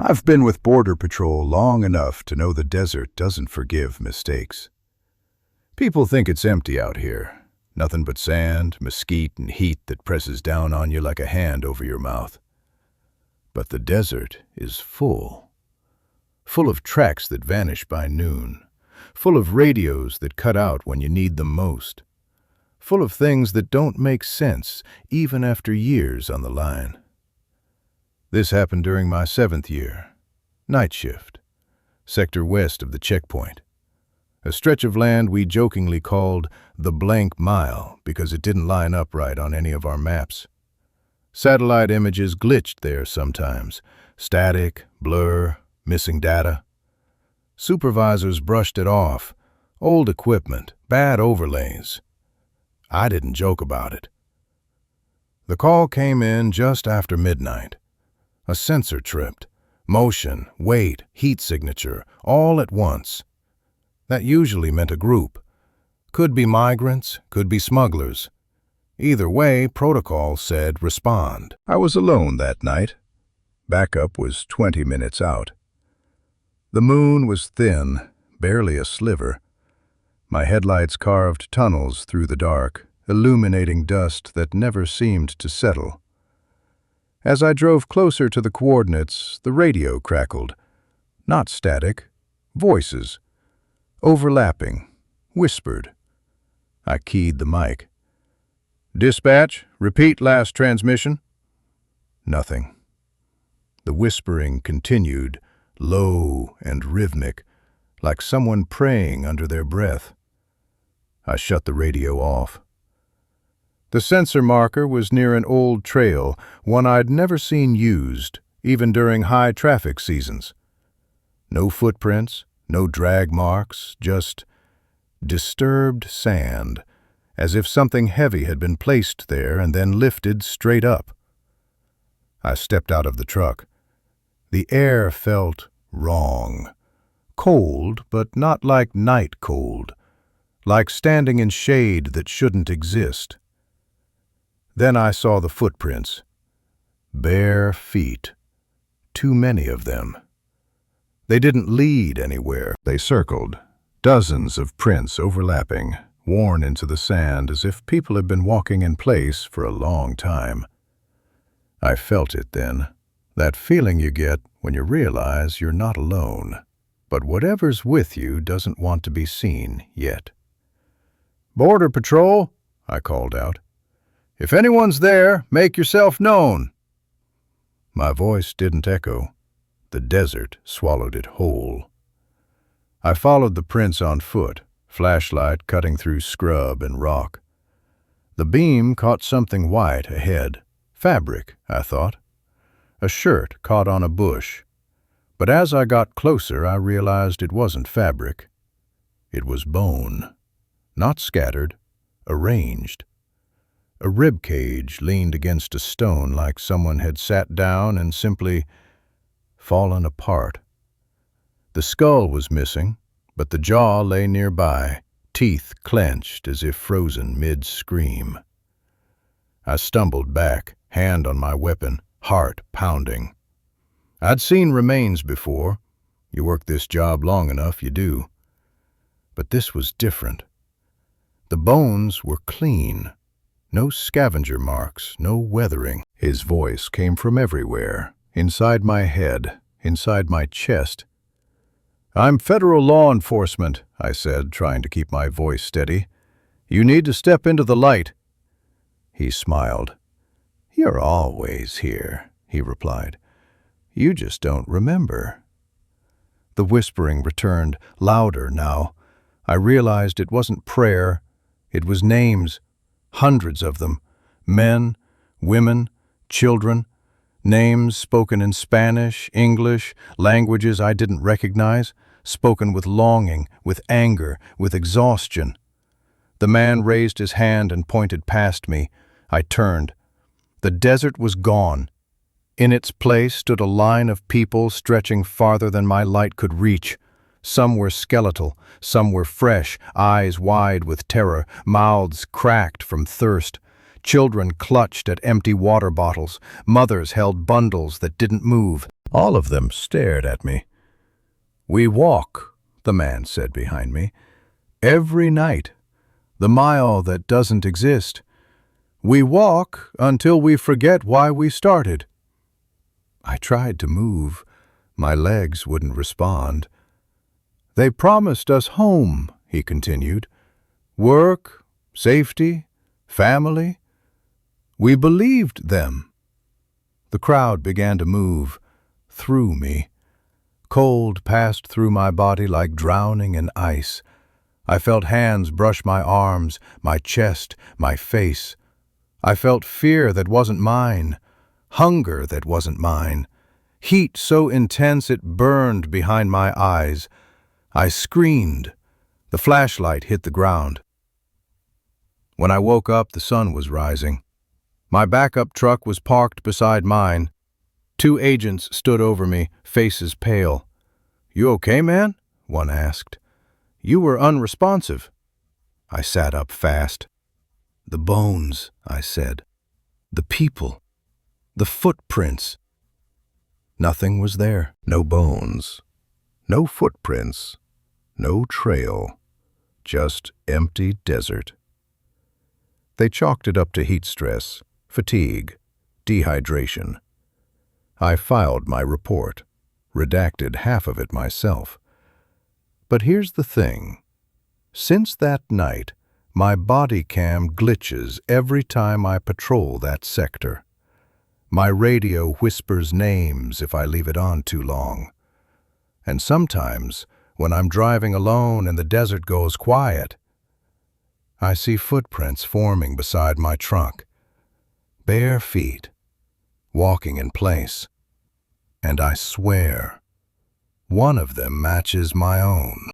I've been with Border Patrol long enough to know the desert doesn't forgive mistakes. People think it's empty out here. Nothing but sand, mesquite, and heat that presses down on you like a hand over your mouth. But the desert is full. Full of tracks that vanish by noon. Full of radios that cut out when you need them most. Full of things that don't make sense, even after years on the line. This happened during my 7th year. Night shift. Sector west of the checkpoint. A stretch of land we jokingly called the blank mile because it didn't line up right on any of our maps. Satellite images glitched there sometimes. Static, blur, missing data. Supervisors brushed it off. Old equipment, bad overlays. I didn't joke about it. The call came in just after midnight. A sensor tripped. Motion, weight, heat signature, all at once. That usually meant a group. Could be migrants, could be smugglers. Either way, protocol said respond. I was alone that night. Backup was 20 minutes out. The moon was thin, barely a sliver. My headlights carved tunnels through the dark, illuminating dust that never seemed to settle. As I drove closer to the coordinates, the radio crackled. Not static, voices. Overlapping, whispered. I keyed the mic. "Dispatch, repeat last transmission." Nothing. The whispering continued, low and rhythmic, like someone praying under their breath. I shut the radio off. The sensor marker was near an old trail, one I'd never seen used, even during high traffic seasons. No footprints, no drag marks, just disturbed sand, as if something heavy had been placed there and then lifted straight up. I stepped out of the truck. The air felt wrong. Cold, but not like night cold. Like standing in shade that shouldn't exist. Then I saw the footprints. Bare feet. Too many of them. They didn't lead anywhere. They circled. Dozens of prints overlapping, worn into the sand as if people had been walking in place for a long time. I felt it then. That feeling you get when you realize you're not alone. But whatever's with you doesn't want to be seen yet. "Border Patrol," I called out. "If anyone's there, make yourself known." My voice didn't echo. The desert swallowed it whole. I followed the prints on foot, flashlight cutting through scrub and rock. The beam caught something white ahead. Fabric, I thought. A shirt caught on a bush. But as I got closer, I realized it wasn't fabric. It was bone. Not scattered, arranged. A rib cage leaned against a stone like someone had sat down and simply fallen apart. The skull was missing, but the jaw lay nearby, teeth clenched as if frozen mid-scream. I stumbled back, hand on my weapon, heart pounding. I'd seen remains before. You work this job long enough, you do. But this was different. The bones were clean. No scavenger marks, no weathering. His voice came from everywhere, inside my head, inside my chest. "I'm federal law enforcement," I said, trying to keep my voice steady. "You need to step into the light." He smiled. "You're always here," he replied. "You just don't remember." The whispering returned, louder now. I realized it wasn't prayer, it was names. Hundreds of them. Men, women, children. Names spoken in Spanish, English, languages I didn't recognize, spoken with longing, with anger, with exhaustion. The man raised his hand and pointed past me. I turned. The desert was gone. In its place stood a line of people stretching farther than my light could reach. Some were skeletal, some were fresh, eyes wide with terror, mouths cracked from thirst. Children clutched at empty water bottles. Mothers held bundles that didn't move. All of them stared at me. "We walk," the man said behind me, "every night, the mile that doesn't exist. We walk until we forget why we started." I tried to move. My legs wouldn't respond. "They promised us home," he continued. "Work, safety, family. We believed them." The crowd began to move through me. Cold passed through my body like drowning in ice. I felt hands brush my arms, my chest, my face. I felt fear that wasn't mine, hunger that wasn't mine, heat so intense it burned behind my eyes. I screamed. The flashlight hit the ground. When I woke up, the sun was rising. My backup truck was parked beside mine. 2 agents stood over me, faces pale. "You okay, man?" one asked. "You were unresponsive." I sat up fast. "The bones," I said. "The people. The footprints." Nothing was there. No bones, no footprints, no trail, just empty desert. They chalked it up to heat stress, fatigue, dehydration. I filed my report, redacted half of it myself. But here's the thing. Since that night, my body cam glitches every time I patrol that sector. My radio whispers names if I leave it on too long. And sometimes, when I'm driving alone and the desert goes quiet, I see footprints forming beside my trunk. Bare feet, walking in place. And I swear, one of them matches my own.